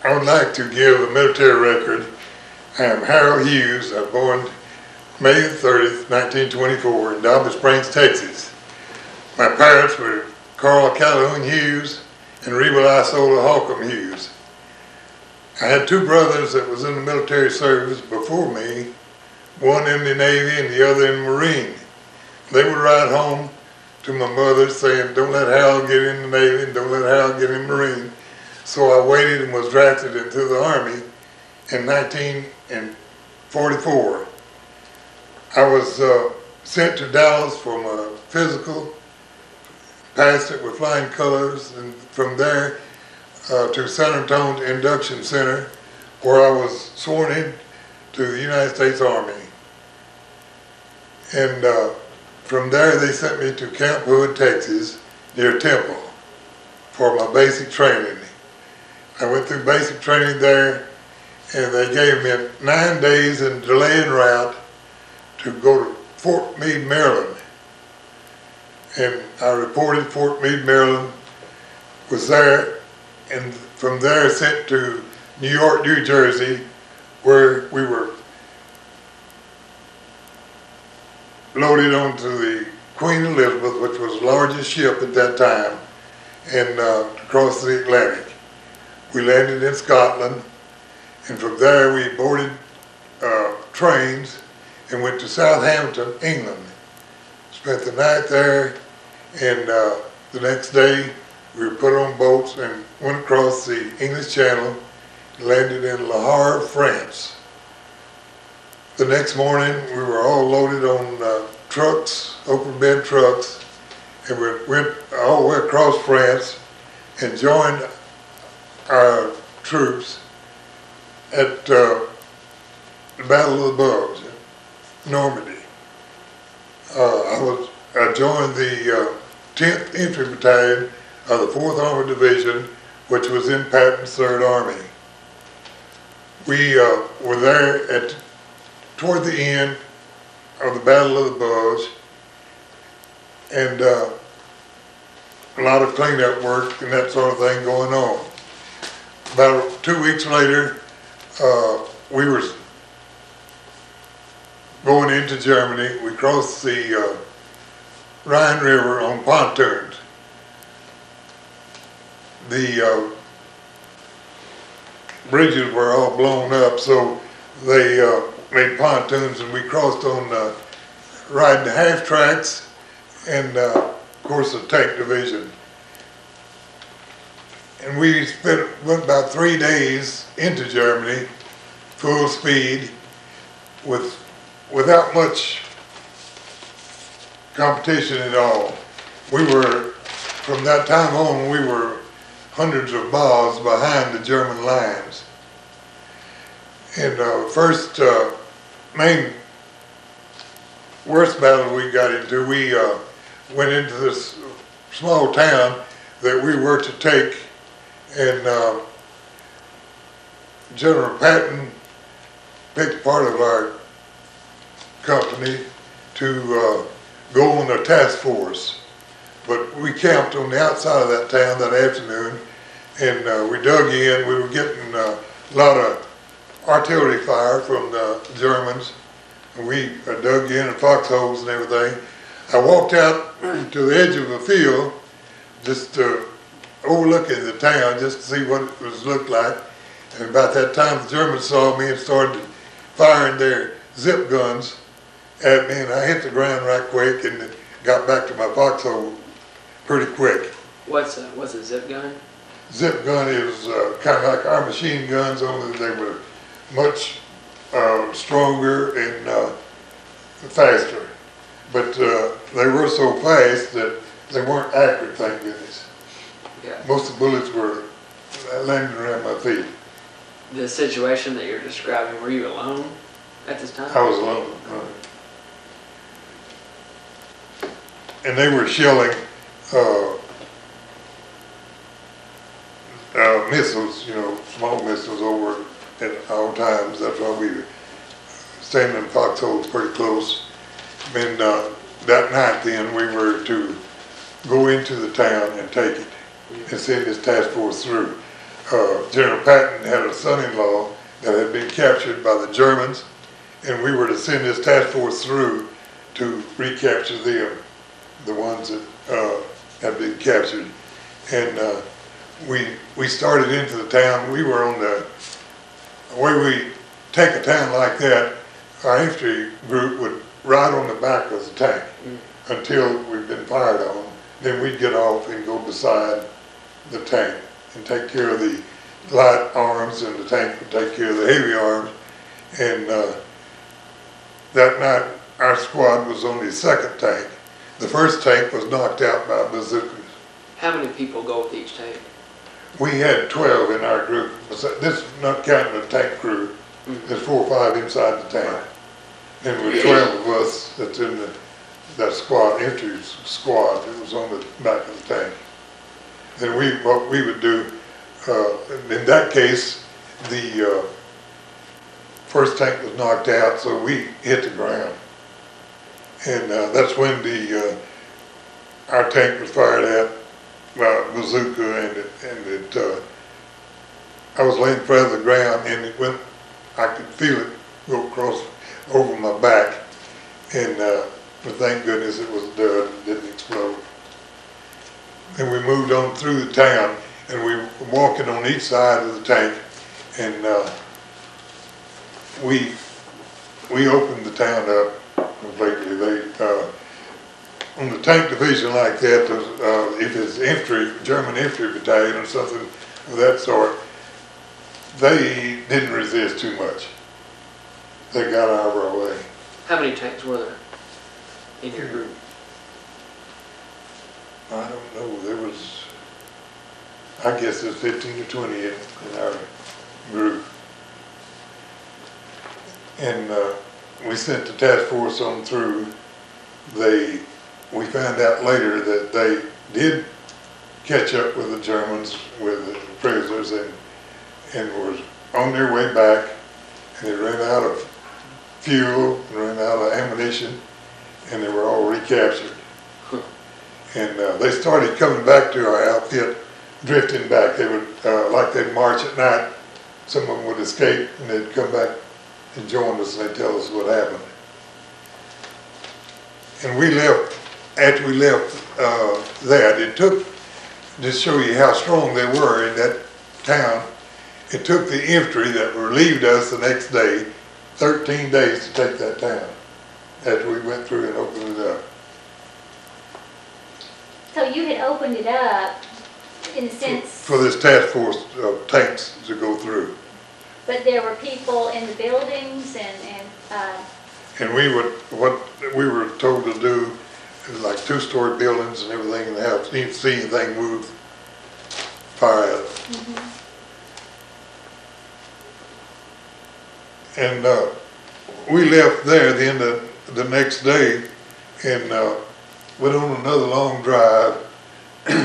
I would like to give a military record. I am Harold Hughes. I was born May 30th, 1924 in Dolby Springs, Texas. My parents were Carl Calhoun Hughes and Reba Isola Holcomb Hughes. I had two brothers that was in the military service before me, one in the Navy and the other in the Marine. They would ride home to my mother saying, "Don't let Harold get in the Navy and don't let Harold get in the Marine." So I waited and was drafted into the Army in 1944. I was sent to Dallas for my physical, passed it with flying colors, and from there to San Antonio Induction Center, where I was sworn in to the United States Army. And from there they sent me to Camp Hood, Texas, near Temple, for my basic training. I went through basic training there, and they gave me 9 days in delay en route to go to Fort Meade, Maryland. And I reported Fort Meade, Maryland, was there, and from there sent to New York, New Jersey, where we were loaded onto the Queen Elizabeth, which was the largest ship at that time, and across the Atlantic. We landed in Scotland, and from there we boarded trains and went to Southampton, England. Spent the night there, and the next day we were put on boats and went across the English Channel, landed in Le Havre, France. The next morning we were all loaded on trucks, open bed trucks, and we went all the way across France and joined our troops at the Battle of the Bulge, Normandy. I joined the 10th Infantry Battalion of the 4th Armored Division, which was in Patton's 3rd Army. We were there toward the end of the Battle of the Bulge, and a lot of cleanup work and that sort of thing going on. About 2 weeks later, we were going into Germany. We crossed the Rhine River on pontoons. The bridges were all blown up, so they made pontoons, and we crossed on riding the half tracks and of course the tank division. And we went about 3 days into Germany, full speed, without much competition at all. We were, from that time on, we were hundreds of miles behind the German lines. And first main worst battle we got into, we went into this small town that we were to take, and General Patton picked part of our company to go on a task force. But we camped on the outside of that town that afternoon, and we dug in. We were getting a lot of artillery fire from the Germans, and we dug in foxholes and everything. I walked out to the edge of a field, just overlooking the town, just to see what it was looked like. And about that time, the Germans saw me and started firing their zip guns at me, and I hit the ground right quick and got back to my foxhole pretty quick. What's a zip gun? Zip gun is kind of like our machine guns, only they were much stronger and faster. But they were so fast that they weren't accurate, thank goodness. Yeah. Most of the bullets were landing around my feet. The situation that you're describing, were you alone at this time? I was alone. And they were shelling missiles, small missiles over at all times. That's why we were standing in foxholes pretty close. And that night then we were to go into the town and take it and send this task force through. General Patton had a son-in-law that had been captured by the Germans, and we were to send this task force through to recapture them, the ones that had been captured. And we started into the town. We were on the way we take a town like that, our infantry group would ride on the back of the tank until we'd been fired on. Then we'd get off and go beside the tank and take care of the light arms, and the tank would take care of the heavy arms. And that night, our squad was on the second tank. The first tank was knocked out by bazookas. How many people go with each tank? We had 12 in our group. This is not counting the tank crew. There's 4 or 5 inside the tank. And with 12 of us that's in that squad, infantry squad, that was on the back of the tank. Then what we would do, in that case, the first tank was knocked out, so we hit the ground. And that's when our tank was fired at by a bazooka, and I was laying flat on the ground, and it went, I could feel it go across over my back, and but thank goodness it was done, it didn't explode. And we moved on through the town, and we were walking on each side of the tank, and we opened the town up completely. On the tank division like that, if it's infantry, German infantry battalion or something of that sort, they didn't resist too much. They got out of our way. How many tanks were there in your group? I don't know. There was, I guess there's 15 or 20 in our group. And we sent the task force on through. We found out later that they did catch up with the Germans, with the prisoners, and was on their way back, and they ran out of fuel, and ran out of ammunition, and they were all recaptured. And they started coming back to our outfit, drifting back. They would, like they'd march at night, some of them would escape, and they'd come back and join us, and they'd tell us what happened. And we left, after we left that, it took, to show you how strong they were in that town, it took the infantry that relieved us the next day 13 days to take that town, after we went through and opened it up. So you had opened it up in the sense... For this task force of tanks to go through. But there were people in the buildings And what we were told to do is like 2-story buildings and everything in the house. You didn't see anything move, fire at it. And we left there the end of the next day and went on another long drive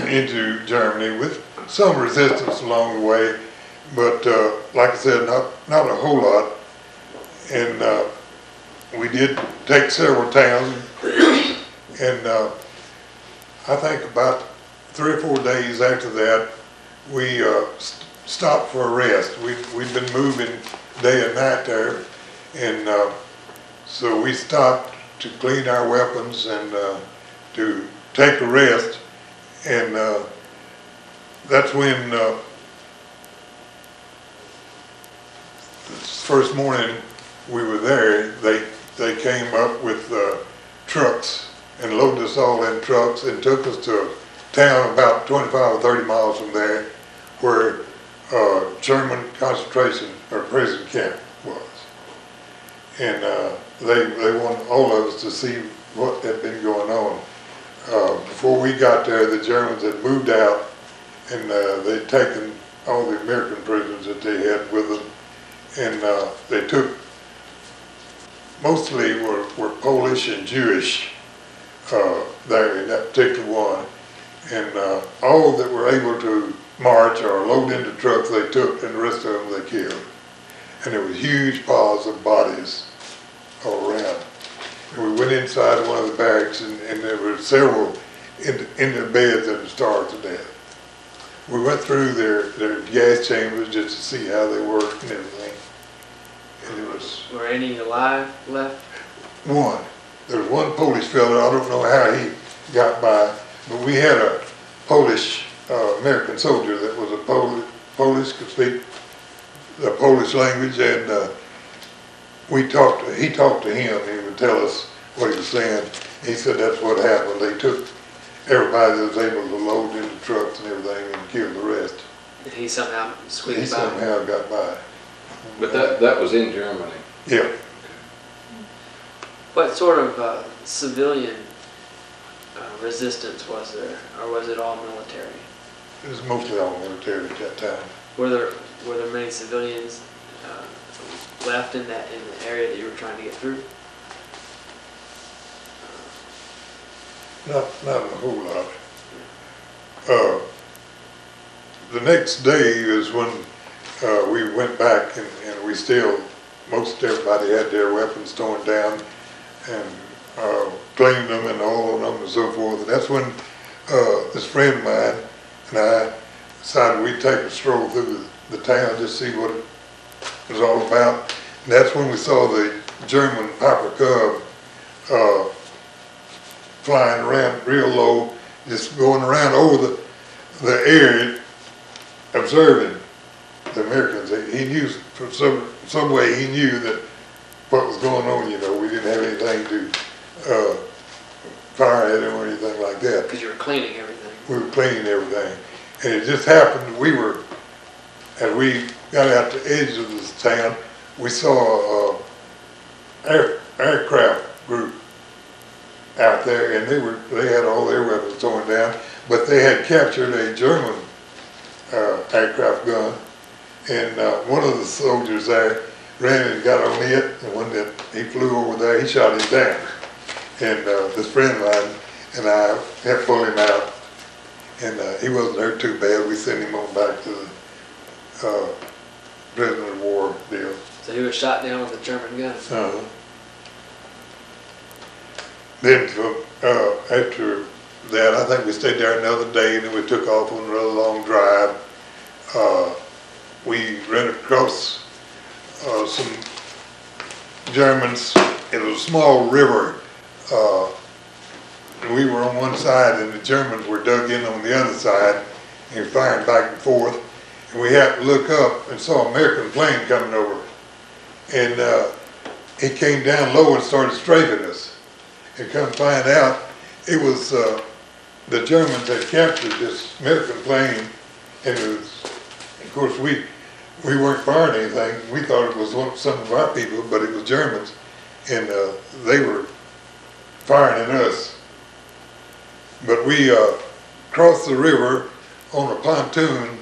into Germany with some resistance along the way, but like I said, not a whole lot. And we did take several towns, and I think about 3 or 4 days after that, we stopped for a rest. We'd been moving day and night there, and so we stopped to clean our weapons and to take a rest, and that's when the first morning we were there, they came up with trucks and loaded us all in trucks and took us to a town about 25 or 30 miles from there where German concentration or prison camp was. And they wanted all of us to see what had been going on. Before we got there, the Germans had moved out, and they'd taken all the American prisoners that they had with them, and they took, mostly were Polish and Jewish there in that particular one, and all that were able to march or load into trucks they took, and the rest of them they killed. And there was huge piles of bodies all around. And we went inside one of the barracks, and there were several in their beds that were starved to death. we went through their gas chambers just to see how they worked and everything. And it was Were any alive left? one. There was one Polish fellow, I don't know how he got by, but we had a Polish American soldier that was a Polish, could speak the Polish language, and he talked to him, and he would tell us what he was saying. He said that's what happened. They took everybody that was able to load into trucks and everything and killed the rest. And he somehow He squeezed by. somehow got by. But that was in Germany. Yeah. What sort of civilian resistance was there, or was it all military? It was mostly all military at that time. Were there many civilians left in the area that you were trying to get through? Not a whole lot. The next day is when we went back and we still, most everybody had their weapons torn down and cleaned them and all of them and so forth. And that's when this friend of mine and I decided we'd take a stroll through the town just to see what it was all about. And that's when we saw the German Piper Cub flying around real low, just going around over the area, observing the Americans. He knew, from some way, he knew that what was going on. You know, we didn't have anything to fire at him or anything like that. Because you were cleaning everything. We were cleaning everything, and it just happened. As we got out the edge of this town, we saw a aircraft group out there, and they had all their weapons torn down, but they had captured a German aircraft gun, and one of the soldiers there ran and got on it, and when he flew over there, he shot him down. And this friend of mine and I helped pull him out, and he wasn't hurt too bad. We sent him on back to the prisoner of war deal. So he was shot down with a German gun. Then after that, I think we stayed there another day, and then we took off on another long drive. We ran across some Germans. It was a small river, and we were on one side, and the Germans were dug in on the other side, and firing back and forth. And we happened to look up and saw an American plane coming over, and he came down low and started strafing us. And come find out, it was the Germans had captured this American plane, and it was, of course, we weren't firing anything. We thought it was some of our people, but it was Germans, and they were firing at us. But we crossed the river on a pontoon.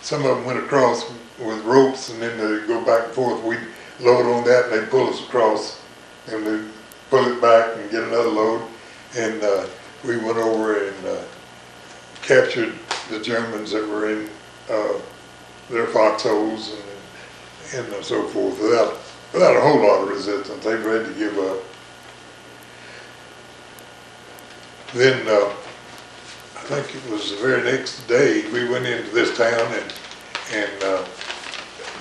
Some of them went across with ropes, and then they go back and forth. We'd load on that, and they'd pull us across, and we'd pull it back and get another load. And we went over and captured the Germans that were in their foxholes and so forth without a whole lot of resistance. They were ready to give up. Then I think it was the very next day we went into this town and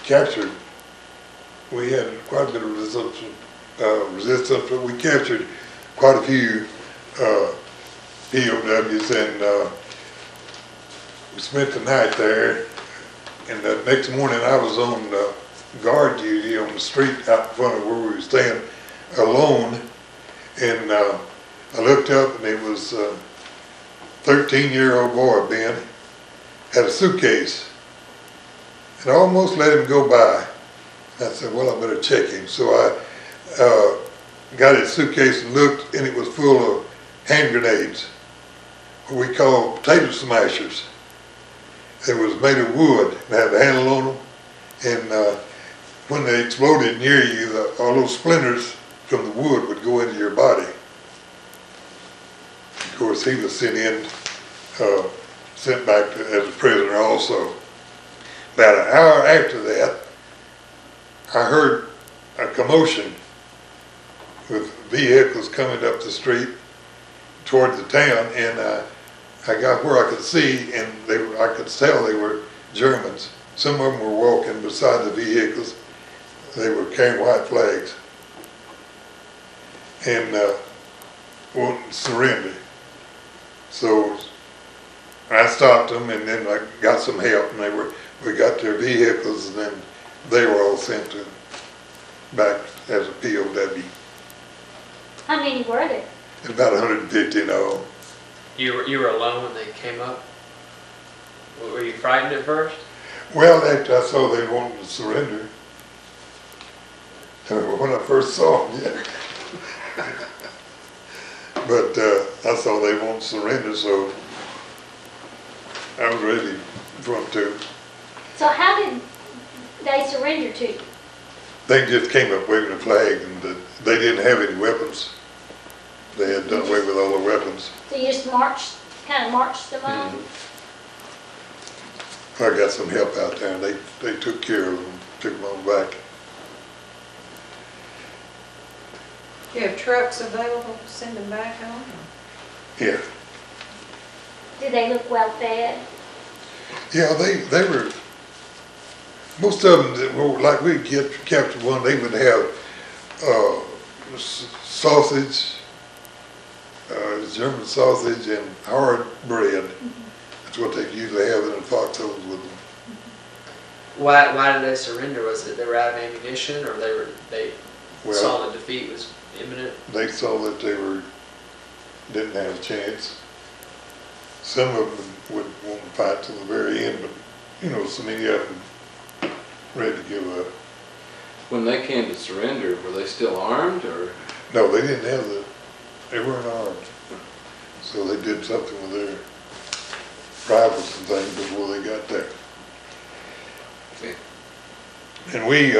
captured. We had quite a bit of resistance, but we captured quite a few POWs, and we spent the night there. And the next morning I was on guard duty on the street out in front of where we were staying alone, and I looked up, and it was a 13-year-old boy, Ben, had a suitcase, and I almost let him go by. And I said, well, I better check him. So I got his suitcase and looked, and it was full of hand grenades, what we call potato smashers. It was made of wood and had a handle on them, and when they exploded near you, all those splinters from the wood would go into your body. Of course, he was sent back as a prisoner also. About an hour after that, I heard a commotion with vehicles coming up the street toward the town, and I got where I could see, and I could tell they were Germans. Some of them were walking beside the vehicles. They were carrying white flags and wouldn't surrender. So I stopped them, and then I got some help, and we got their vehicles, and then they were all sent back as a POW. How many were there? About 150 in all. You were alone when they came up? Were you frightened at first? Well, after I saw they wanted to surrender, when I first saw them, yeah. But I saw they wanted to surrender, so I was ready for them to. So how did they surrender to you? They just came up waving a flag, and they didn't have any weapons. They had done away with all the weapons. So you just kind of marched them on? I got some help out there, and they took care of them, took them on back. Do you have trucks available to send them back on? Yeah. Did they look well fed? Yeah, they were, most of them, that were, like we captured one, they would have sausage, German sausage, and hard bread. That's what they usually have in the foxholes with them. Why did they surrender? Was it they were out of ammunition, or they Well, saw the defeat was imminent? they saw that they didn't have a chance. Some of them would want to fight to the very end, but so many of them ready to give up. When they came to surrender, were they still armed, or? No, they didn't have they weren't armed. So they did something with their rifles and things before they got there. Okay. And we,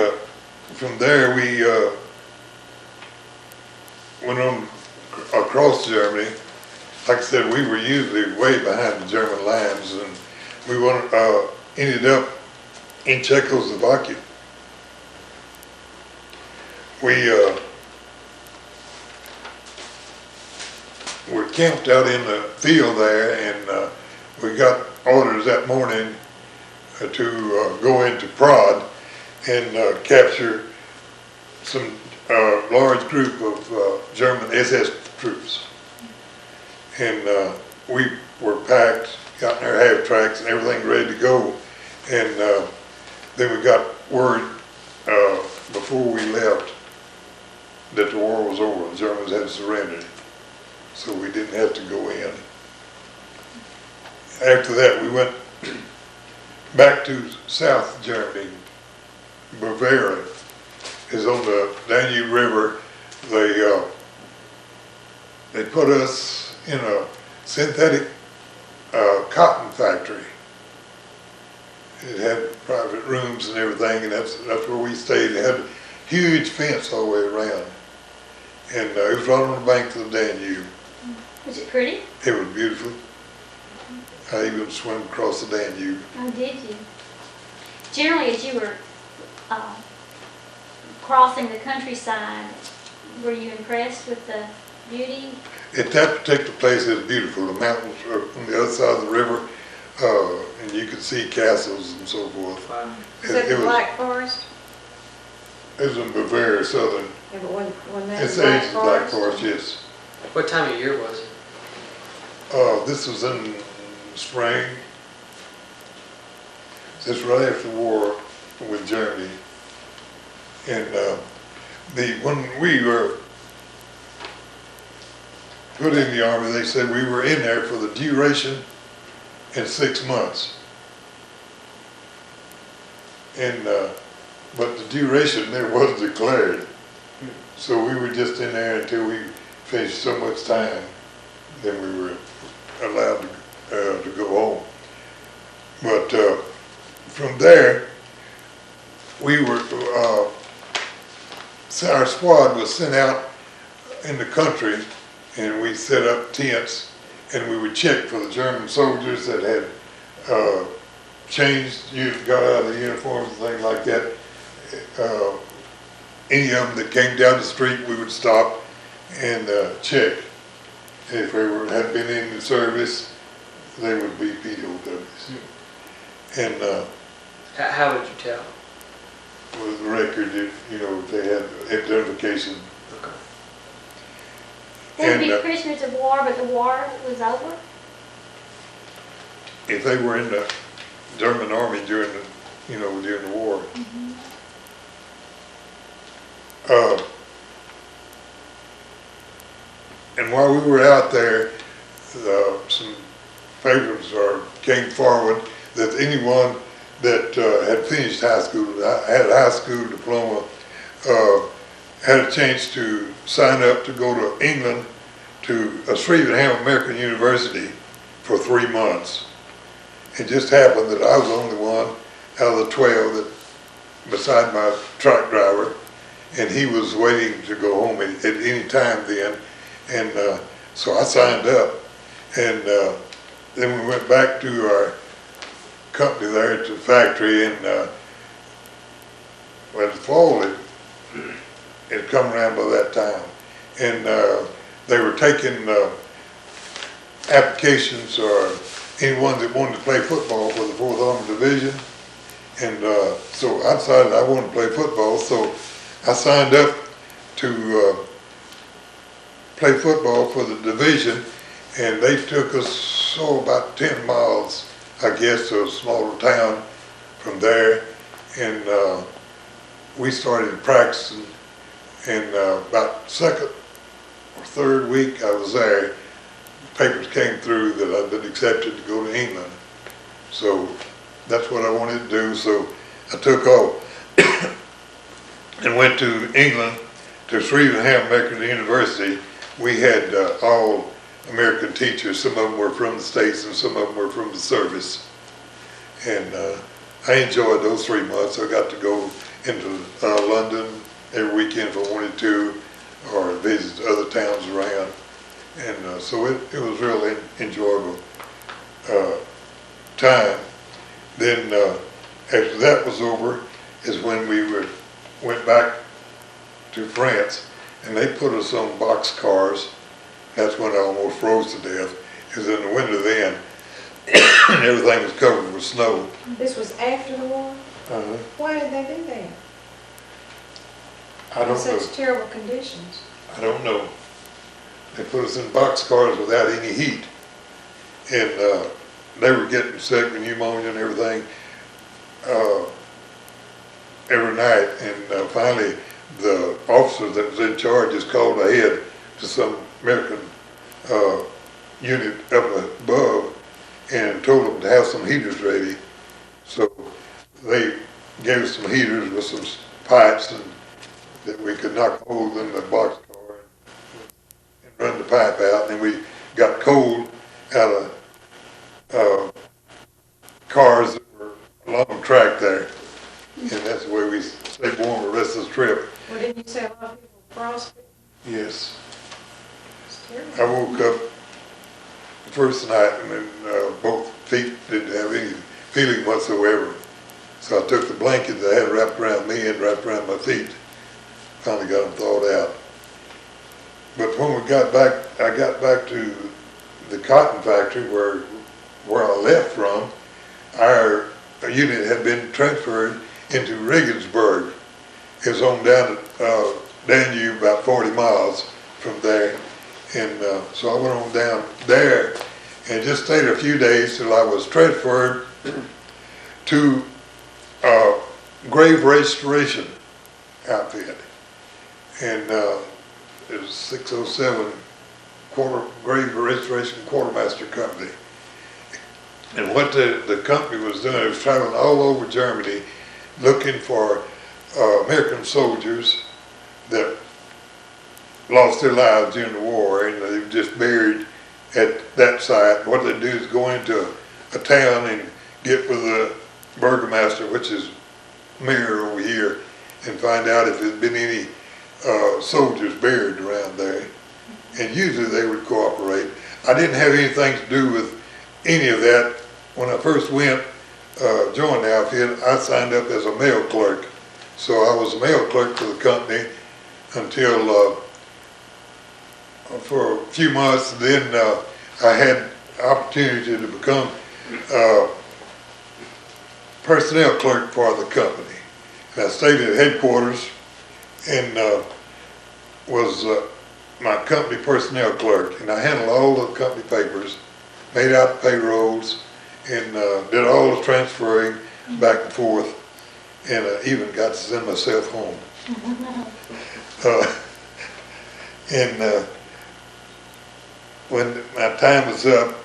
from there, we went on across Germany. Like I said, we were usually way behind the German lines, and we ended up in Czechoslovakia. We were camped out in the field there, and we got orders that morning to go into Prague and capture some large group of German SS troops. And we were packed, got in our half tracks and everything ready to go. And then we got word before we left that the war was over. The Germans had surrendered, so we didn't have to go in. After that, we went back to South Germany. Bavaria is on the Danube River. They put us in a synthetic cotton factory. It had private rooms and everything, and that's where we stayed. It had a huge fence all the way around, and it was right on the bank of the Danube. Was it pretty? It was beautiful. I even swam across the Danube. Oh, did you? Generally, as you were crossing the countryside, were you impressed with the beauty? At that particular place, it was beautiful. The mountains were on the other side of the river, and you could see castles and so forth. Wow. Is that the Black Forest? It was in Bavaria, southern. Yeah, but when that It's Black ancient Black Forest? Forest, yes. What time of year was it? This was in spring. This was right after the war with Germany. And when we were put in the army, they said we were in there for the duration in 6 months. And but the duration there was declared. So we were just in there until we finished so much time, then we were allowed to go home. But from there, we were, our squad was sent out in the country, and we set up tents, and we would check for the German soldiers that had changed, got out of the uniforms and things like that. Any of them that came down the street, we would stop and check. If they had been in the service, they would be POWs. And How would you tell? with the record, if, if they had identification. Okay. They'd be And, prisoners of war, but the war was over? If they were in the German army during the war. And while we were out there, some papers came forward that anyone that had finished high school, had a high school diploma, had a chance to sign up to go to England to Stevenham American University for 3 months. It just happened that I was the only one out of the 12 that, beside my truck driver, and he was waiting to go home at any time then. And so I signed up, and then we went back to our company there at the factory, and when the fall had come around by that time, and they were taking applications or anyone that wanted to play football for the 4th Armored Division. And so I decided I wanted to play football, so I signed up to play football for the division, and they took us about 10 miles, I guess, to a smaller town from there, and we started practicing, and about second or third week I was there, papers came through that I'd been accepted to go to England. So that's what I wanted to do, so I took off and went to England to Stevenham American University. We had all American teachers. Some of them were from the States and some of them were from the service. And I enjoyed those 3 months. I got to go into London every weekend if I wanted to, or visit other towns around. And so it was really enjoyable time. Then after that was over is when we went back to France, and they put us on box cars. That's when I almost froze to death. It was in the winter then, and everything was covered with snow. This was after the war? Uh-huh. Why did they do that? I don't know. In such terrible conditions. I don't know. They put us in box cars without any heat, and they were getting sick with pneumonia and everything every night. And finally, the officer that was in charge just called ahead to some American unit up above and told them to have some heaters ready. So they gave us some heaters with some pipes, and that we could knock holes in the box car and run the pipe out. And we got cold out of cars that were along the track there. And that's the way we stayed warm the rest of the trip. Well, didn't you say a lot of people frostbitten? Yes. It's terrible. I woke up the first night and then both feet didn't have any feeling whatsoever. So I took the blanket that I had wrapped around me and wrapped around my feet. Finally got them thawed out. But when we got back, I got back to the cotton factory where I left from. Our unit had been transferred into Regensburg. It was on down at Danube, about 40 miles from there. And so I went on down there and just stayed a few days till I was transferred to grave restoration outfit. And it was 607 grave restoration quartermaster company. And what the company was doing, it was traveling all over Germany looking for American soldiers that lost their lives during the war, and they were just buried at that site. What they do is go into a town and get with the burgomaster, which is mayor over here, and find out if there's been any soldiers buried around there. And usually they would cooperate. I didn't have anything to do with any of that. When I first went, joined the outfit, I signed up as a mail clerk. So I was a mail clerk for the company until for a few months. Then I had opportunity to become personnel clerk for the company. And I stayed at headquarters and was my company personnel clerk, and I handled all the company papers, made out the payrolls, and did all the transferring back and forth, and even got to send myself home. And when my time was up,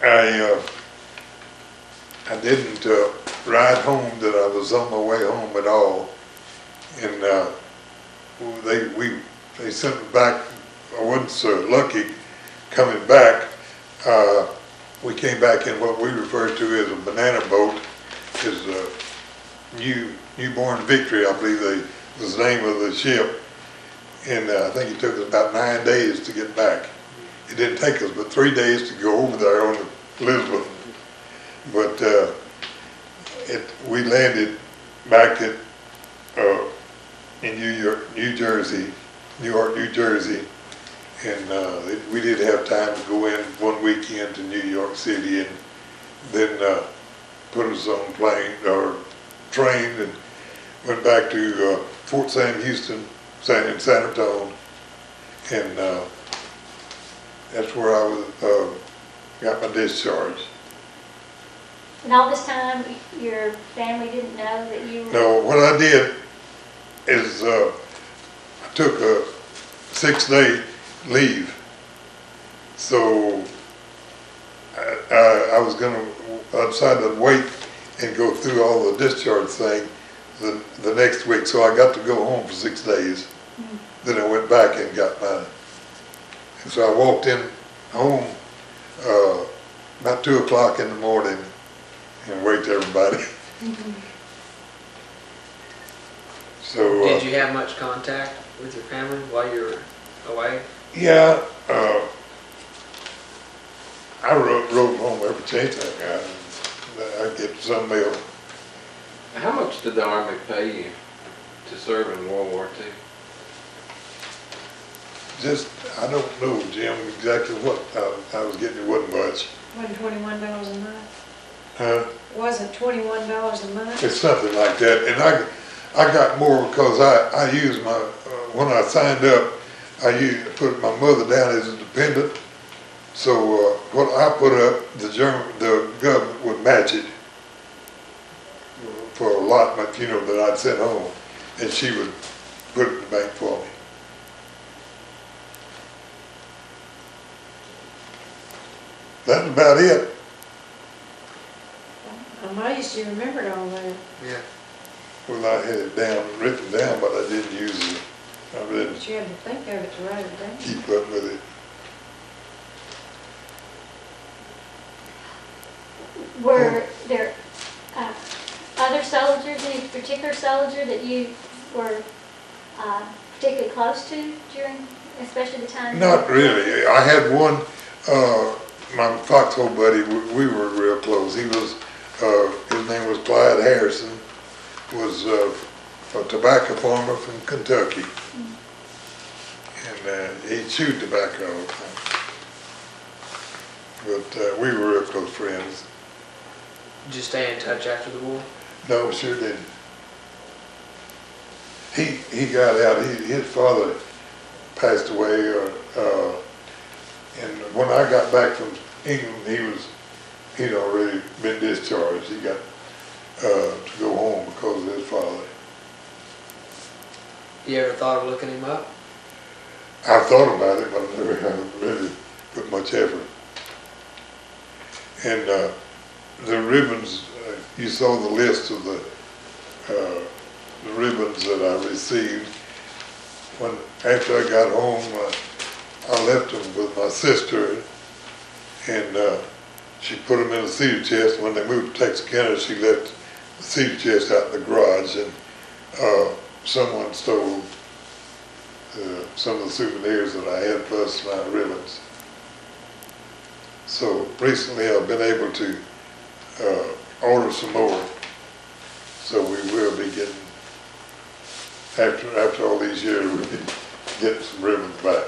I didn't ride home, that I was on my way home at all, and they sent me back. I wasn't so lucky coming back. We came back in what we refer to as a banana boat, is Newborn Victory, I believe was the name of the ship, and I think it took us about 9 days to get back. It didn't take us but 3 days to go over there on the Elizabeth, but we landed back at in Newark, New Jersey, and we did have time to go in one weekend to New York City, and then put us on plane or train and went back to Fort Sam Houston, San Antonio, and that's where I was got my discharge. And all this time, your family didn't know that you were? No, what I did is I took a 6-day leave. So I decided to wait and go through all the discharge thing the next week. So I got to go home for 6 days. Then I went back and got mine. And so I walked in home about 2 o'clock in the morning and waked everybody. So Did you have much contact with your family while you were away? yeah, I rode home every chance I got. I'd get some mail. How much did the Army pay you to serve in World War II? Just, I don't know, Jim, exactly what I was getting. It wasn't much. Wasn't $21 a month? Wasn't $21 a month? It's something like that. And I got more because I used my, when I signed up, I put my mother down as a dependent. So what I put up, the government would match it for a allotment, that I'd sent home, and she would put it in the bank for me. That's about it. I'm amazed you remembered all that. Yeah. Well, I had it written down, but I didn't use it. I didn't But you had to think of it to write it down. keep up with it. Were there other soldiers, any particular soldier that you were particularly close to during, especially the time? Not really. I had one, my foxhole buddy, we were real close. He was, his name was Clyde Harrison, was a tobacco farmer from Kentucky. And he chewed tobacco all the time. But we were real close friends. Did you stay in touch after the war? No, sure didn't. He got out. His father passed away, and when I got back from England, he'd already been discharged. He got to go home because of his father. You ever thought of looking him up? I thought about it, but I never really put much effort. And the ribbons, you saw the list of the ribbons that I received. After I got home, I left them with my sister, and she put them in a cedar chest. When they moved to Texarkana, she left the cedar chest out in the garage, and someone stole some of the souvenirs that I had, plus my ribbons. So recently I've been able to order some more. So we will be getting, after all these years, we'll be getting some ribbons back.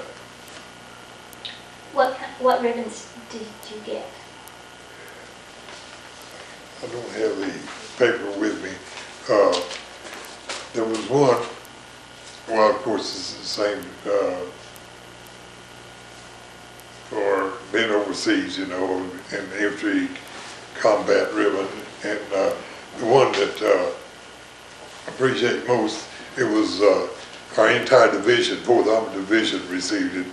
what ribbons did you get? I don't have the paper with me. There was one, well, of course, it's the same, for being overseas, you know, and infantry combat ribbon. And the one that I appreciate most, it was our entire division, 4th Armored Division received it,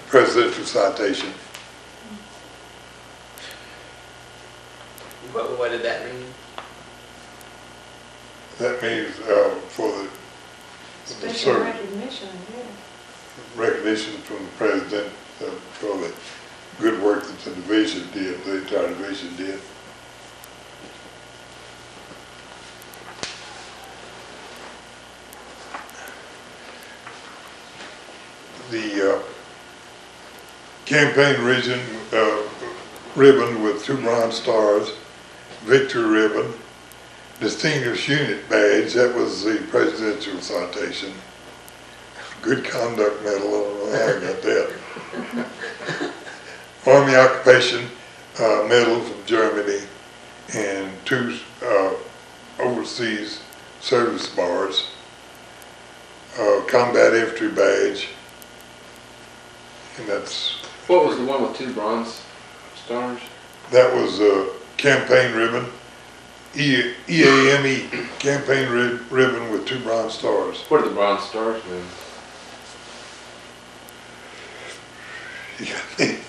presidential citation. What did that mean? That means for the Special service, recognition, yeah. recognition from the president for the good work that the division did, the entire division did. The campaign ribbon with 2 bronze stars, victory ribbon, distinguished unit badge, that was the presidential citation. Good conduct medal, I don't know how I got that. Army occupation medal from Germany, and 2 overseas service bars, combat infantry badge, and What was the one with 2 bronze stars? that was a campaign ribbon, EAME, campaign ribbon with 2 bronze stars. What do the bronze stars mean? It's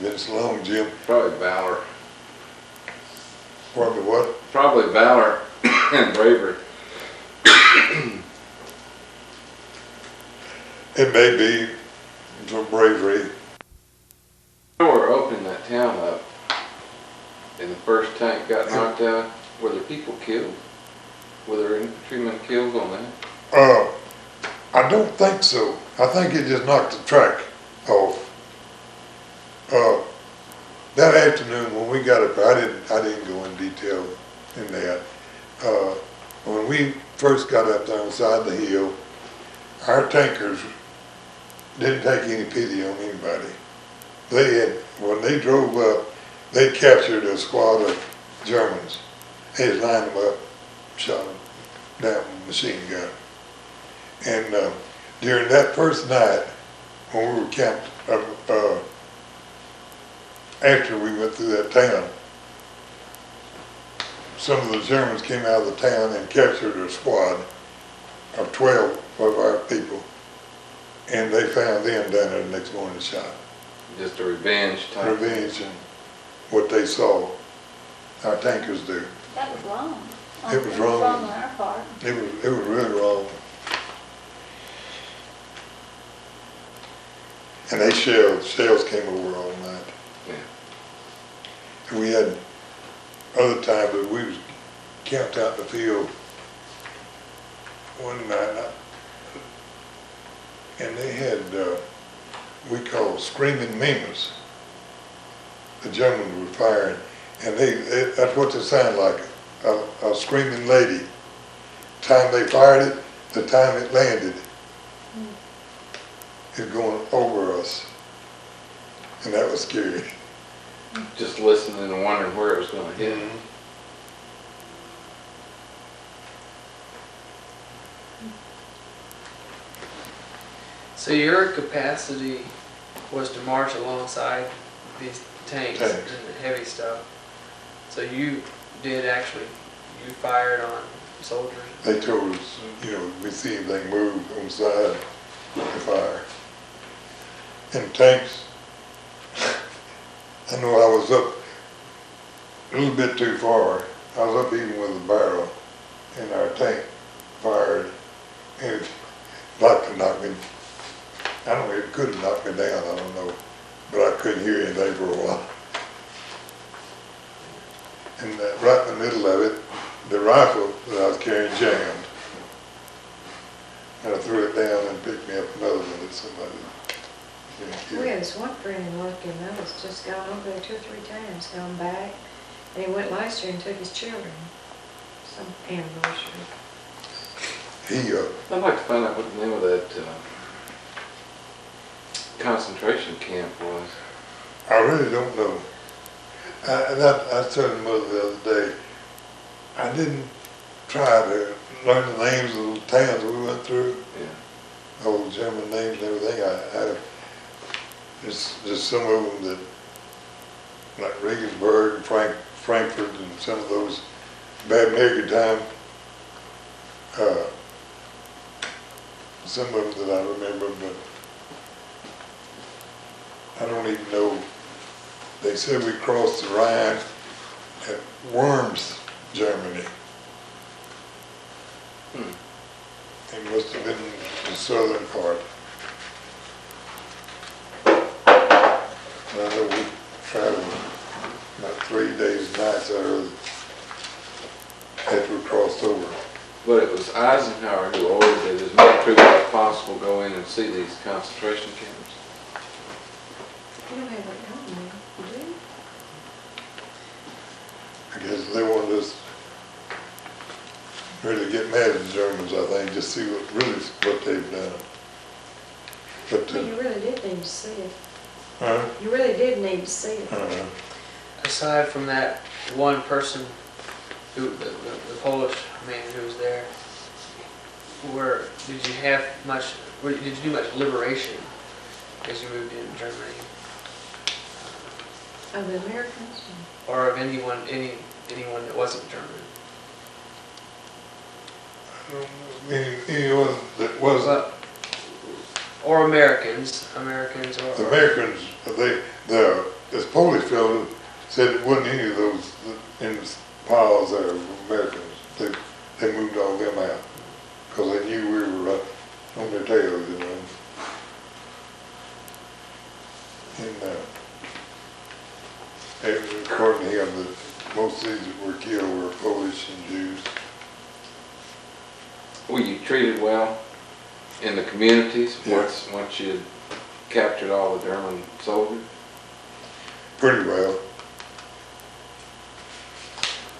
been so long, Jim. Probably valor. Pardon me, what? Probably valor and bravery. It may be for bravery. When we were opening that town up, and the first tank got knocked out, were there people killed? Were there infantrymen killed on that? I don't think so. I think it just knocked the track off. That afternoon when we got up there, I didn't go in detail in that. When we first got up there inside the hill, our tankers didn't take any pity on anybody. They had, when they drove up, they captured a squad of Germans. They just lined them up, shot them down with a machine gun. And during that first night, when we were camped, after we went through that town, some of the Germans came out of the town and captured a squad of 12 of our people, and they found them down there the next morning shot. Just a revenge type. Revenge and what they saw our tankers do. That was wrong. It was wrong. Wrong on our part. It was really wrong. And they shells came over all night. Yeah. And we had other times that we was camped out in the field one night, and they had we call screaming Mimas. The Germans were firing, and that's what they sound like, a screaming lady. The time they fired it, the time it landed, it's going over us, and that was scary. Just listening and wondering where it was going to hit. So your capacity was to march alongside these tanks and the heavy stuff. So you did actually, you fired on soldiers? They told us, you know, we see anything move on the side, to fire. And tanks, I know I was up a little bit too far. I was up even with a barrel, and our tank fired, and it like to knock me. I don't know, it could have knocked me down, I don't know, but I couldn't hear anything for a while. And right in the middle of it, the rifle that I was carrying jammed. And I threw it down and picked me up another one that somebody We had this one friend working, that was just gone over there 2 or 3 times, gone back. And he went last year and took his children, some anniversary. He, I'd like to find out what the name of that concentration camp was? I really don't know. I told my mother the other day, I didn't try to learn the names of the towns we went through, Yeah. all the German names and everything. There's some of them that, like Regensburg and Frankfurt and some of those bad American time. Some of them that I remember, but I don't even know. They said we crossed the Rhine at Worms, Germany. It must have been the southern part. And I know we traveled about 3 days and nights after we crossed over. But it was Eisenhower who ordered that as many troops as possible go in and see these concentration camps. You don't have it on there, do you? I guess they wanted us really get mad at the Germans, I think, just see what they've done. But, Well, you really did need to see it. huh? You really did need to see it. Aside from that one person, who the Polish man who was there, did you have much? Did you do much liberation as you moved into Germany, Of the Americans? or of anyone that wasn't German? Anyone that wasn't, Or Americans, or the Americans, this Polish fellow said it wasn't any of those in the piles there of Americans. They moved all them out because they knew we were right on their tails, you know. And according to him, that most of these that were killed were Polish and Jews. Were you treated well in the communities once you had captured all the German soldiers? Pretty well.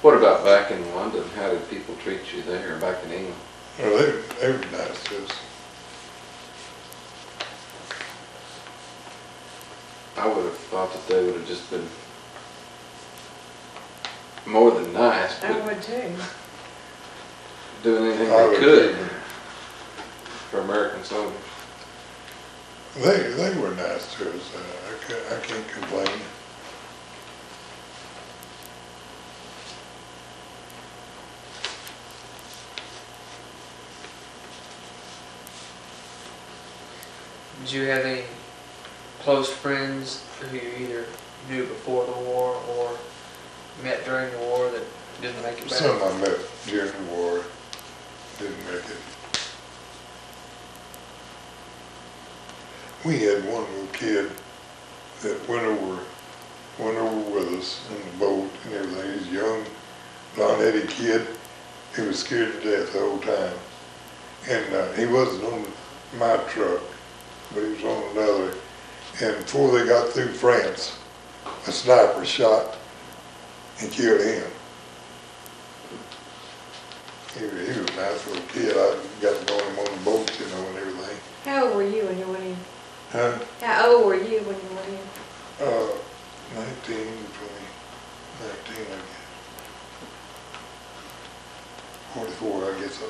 What about back in London? How did people treat you there, back in England? Well, they were nice to us. I would have thought that they would have just been more than nice, I but would too. doing anything I they would could too. for American soldiers. They were nice to us. I can't complain. Did you have any close friends who you either knew before the war or met during the war that didn't make it back? Some I met during the war didn't make it. We had one little kid that went over with us in the boat and everything. He's a young, blonde-headed kid. He was scared to death the whole time. And he wasn't on my truck, but he was on another. And before they got through France, a sniper shot and killed him. He was a nice little kid. I got to know him on the boat, you know, and everything. How old were you when you went in? Huh? How old were you when you went in? 19, 20, 19, I guess. 44, I guess I'm.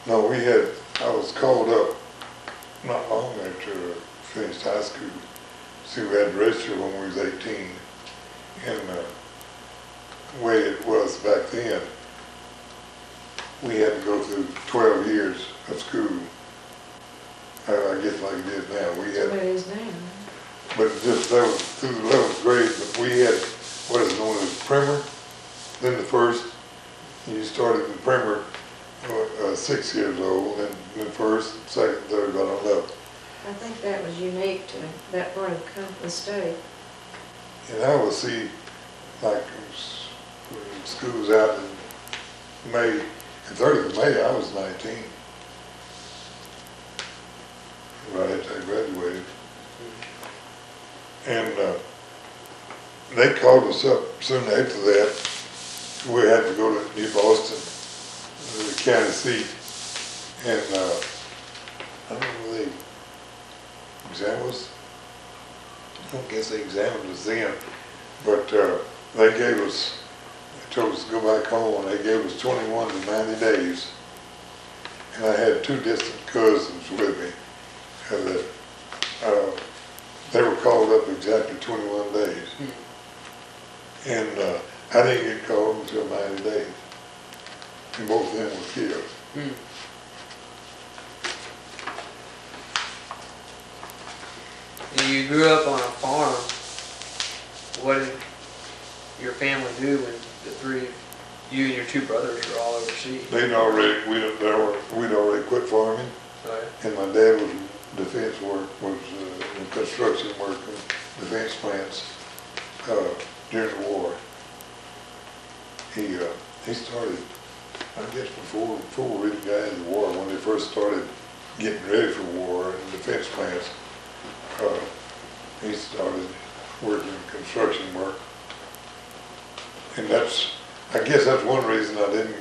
No, I was called up not long after I finished high school. See, we had to register when we was 18. And the way it was back then, we had to go through 12 years of school. I guess like it is now. We That's what had, it is now. but just that was through the 11th grade, but we had what is known as primer. Then the first, you started in primer 6 years old, and then first, second, third, I don't know. I think that was unique to that part of the state. And I would see, like, when school's out in May, the 30th of May, I was 19. Right after I graduated. And they called us up soon after that. We had to go to New Boston, the county seat, and I don't know whether they examined us. I don't guess they examined us then, but they gave us, they told us to go back home, and they gave us 21 to 90 days. And I had two distant cousins with me that they were called up exactly 21 days. And I didn't get called until 90 days. And both of them were killed. And you grew up on a farm. What did your family do when the three, you and your two brothers were all overseas? We'd already quit farming, Right. and my dad was defense work, was in construction work in defense plants during the war. He started, I guess before we really got into the war, when they first started getting ready for war in defense plants, he started working in construction work. And I guess that's one reason I didn't,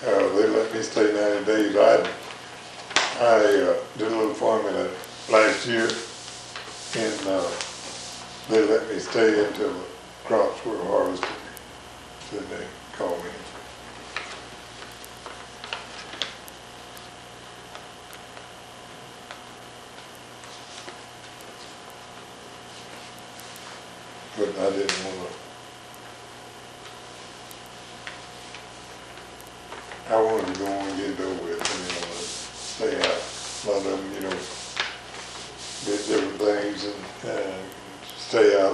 they let me stay 90 days. I did a little farming last year, and they let me stay until the crops were harvested. Then they called me. But I didn't want to. I wanted to go on and get it over with. I didn't want to stay out. A lot of them, did different things and stay out